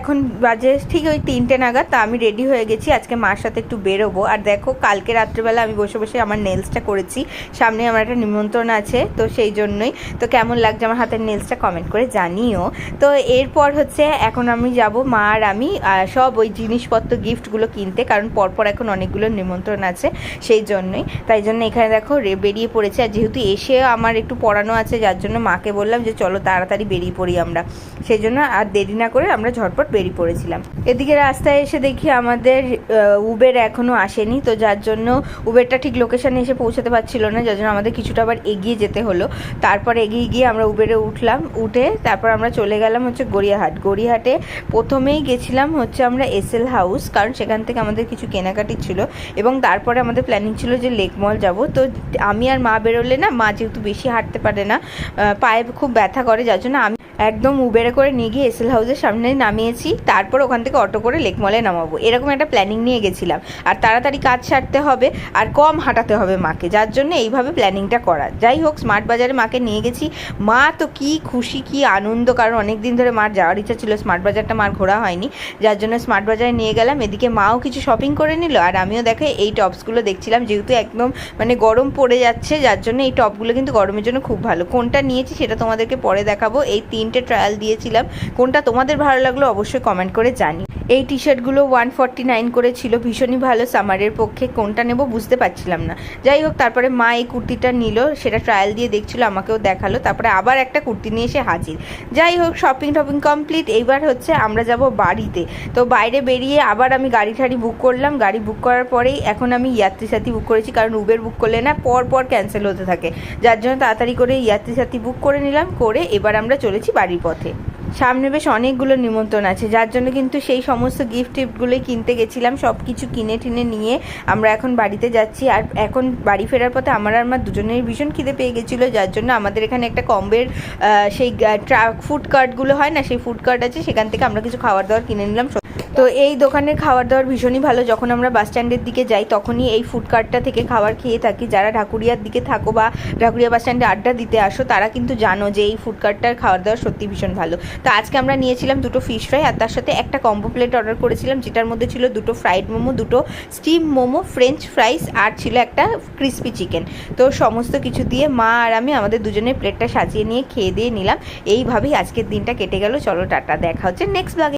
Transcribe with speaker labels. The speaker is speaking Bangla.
Speaker 1: এখন বাজে ঠিক ওই 3টে নাগাদ। তা আমি রেডি হয়ে গেছি, আজকে মার সাথে একটু বেরোবো। আর দেখো কালকে রাত্রেবেলা আমি বসে বসে আমার নেলসটা করেছি, সামনে আমার একটা নিমন্ত্রণ আছে, তো সেই জন্যই। তো কেমন লাগছে আমার হাতের নেলসটা কমেন্ট করে জানিও। তো এরপর হচ্ছে এখন আমি যাব মা আর আমি সব ওই জিনিসপত্র গিফটগুলো কিনতে, কারণ পরপর এখন অনেকগুলো নিমন্ত্রণ আছে, সেই জন্যই। তাই জন্য এখানে দেখো বেরিয়ে পড়েছে। আর যেহেতু এসে আমার একটু পড়ানো আছে, যার জন্য মাকে বললাম যে চলো তাড়াতাড়ি বেরিয়ে পড়ি আমরা, সেই জন্য আর দেরি না করে আমরা ঝটপট বেরিয়ে পড়েছিলাম। এদিকে রাস্তায় এসে দেখি আমাদের উবের এখনও আসেনি, তো যার জন্য উবেরটা ঠিক লোকেশানে এসে পৌঁছাতে পারছিল না, যার জন্য আমাদের কিছুটা আবার এগিয়ে যেতে হলো। তারপর এগিয়ে গিয়ে আমরা উবেরে উঠে তারপর আমরা চলে গেলাম হচ্ছে গড়িয়াহাটে। প্রথমেই গেছিলাম হচ্ছে আমরা এসএল হাউস, কারণ সেখান থেকে আমাদের কিছু কেনাকাটি ছিল, এবং তারপরে আমাদের প্ল্যানিং ছিল যে লেক মল যাব। তো আমি আর মা বেরোলে না, মা যেহেতু বেশি হাঁটতে পারে না, পায়ে খুব ব্যথা করে, যার জন্য আমি একদম উবেরে করে নিয়ে গিয়ে এসএল হাউসের সামনে নামিয়েছি, তারপর ওখান থেকে অটো করে লেক মলে নামাবো, এরকম একটা প্ল্যানিং নিয়ে গেছিলাম। আর তাড়াতাড়ি কাজ সারতে হবে আর কম হাঁটাতে হবে মাকে, যার জন্য এইভাবে প্ল্যানিংটা করা। যাই হোক, স্মার্ট বাজারে মাকে নিয়ে গেছি। মা তো কি খুশি, কি আনন্দ, কারণ অনেক দিন ধরে মার যাওয়ার ইচ্ছা ছিল, স্মার্ট বাজারটা মার ঘোরা হয়নি, যার জন্য স্মার্ট বাজারে নিয়ে গেলাম। এদিকে মাও কিছু শপিং করে নিল, আর আমিও দেখো এই টপসগুলো দেখছিলাম, যেহেতু একদম মানে গরম পড়ে যাচ্ছে, যার জন্য এই টপগুলো কিন্তু গরমের জন্য খুব ভালো। কোনটা নিয়েছি সেটা তোমাদেরকে পরে দেখাবো। এই 3টে ট্রায়াল দিয়েছিলাম, কোনটা তোমাদের ভালো লাগলো অবশ্যই কমেন্ট করে জানি। এই টি শার্টগুলো 149 করে ছিল, ভীষণই ভালো সামারের পক্ষে। কোনটা নেব বুঝতে পারছিলাম না। যাই হোক, তারপরে মা এই কুর্তিটা নিল, সেটা ট্রায়াল দিয়ে দেখছিল, আমাকেও দেখালো, তারপরে আবার একটা কুর্তি নিয়ে এসে হাজির। যাই হোক, শপিং কমপ্লিট। এইবার হচ্ছে আমরা যাব বাড়িতে। তো বাইরে বেরিয়ে আবার আমি গাড়ি বুক করলাম। গাড়ি বুক করার পরেই এখন আমি ইয়াত্রী সাথী বুক করেছি, কারণ উবের বুক করলে না পর ক্যান্সেল হতে থাকে, যার জন্য তাড়াতাড়ি করে ইয়াত্রী সাথী বুক করে নিলাম। করে এবার আমরা চলেছি বাড়ির পথে। সামনে বেশ অনেকগুলো নিমন্ত্রণ আছে, যার জন্য কিন্তু সেই সমস্ত টিফটগুলোই কিনতে গেছিলাম। সব কিছু কিনে নিয়ে আমরা এখন বাড়িতে যাচ্ছি। আর এখন বাড়ি ফেরার পথে আমার আর আমার দুজনেরই ভীষণ খিদে পেয়ে গেছিলো, যার জন্য আমাদের এখানে একটা কম্বের সেই ফুড কার্টগুলো হয় না, সেই ফুড কার্ট আছে, সেখান থেকে আমরা কিছু খাবার দাবার কিনে নিলাম। তো এই দোকানের খাবার দাবার ভীষণই ভালো। যখন আমরা বাস স্ট্যান্ডের দিকে যাই তখনই এই ফুড কার্টটা থেকে খাবার খেয়ে থাকি। যারা ঢাকুরিয়ার দিকে থাকো বা ঢাকুরিয়া বাস স্ট্যান্ডে আড্ডা দিতে আসো, তারা কিন্তু জানো যে এই ফুড কার্টটার খাবার দাবার সত্যি ভীষণ ভালো। তো আজকে আমরা নিয়েছিলাম 2টো ফিশ ফ্রাই, আর তার সাথে একটা কম্বো প্লেট অর্ডার করেছিলাম, যেটার মধ্যে ছিল 2টো ফ্রাইড মোমো, 2টো স্টিম মোমো, ফ্রেঞ্চ ফ্রাইস, আর ছিল একটা ক্রিস্পি চিকেন। তো সমস্ত কিছু দিয়ে মা আর আমি আমাদের দুজনের প্লেটটা সাজিয়ে নিয়ে খেয়ে দিয়ে নিলাম। এইভাবেই আজকের দিনটা কেটে গেল। চলো টাটা, দেখা হচ্ছে নেক্সট ব্লগে।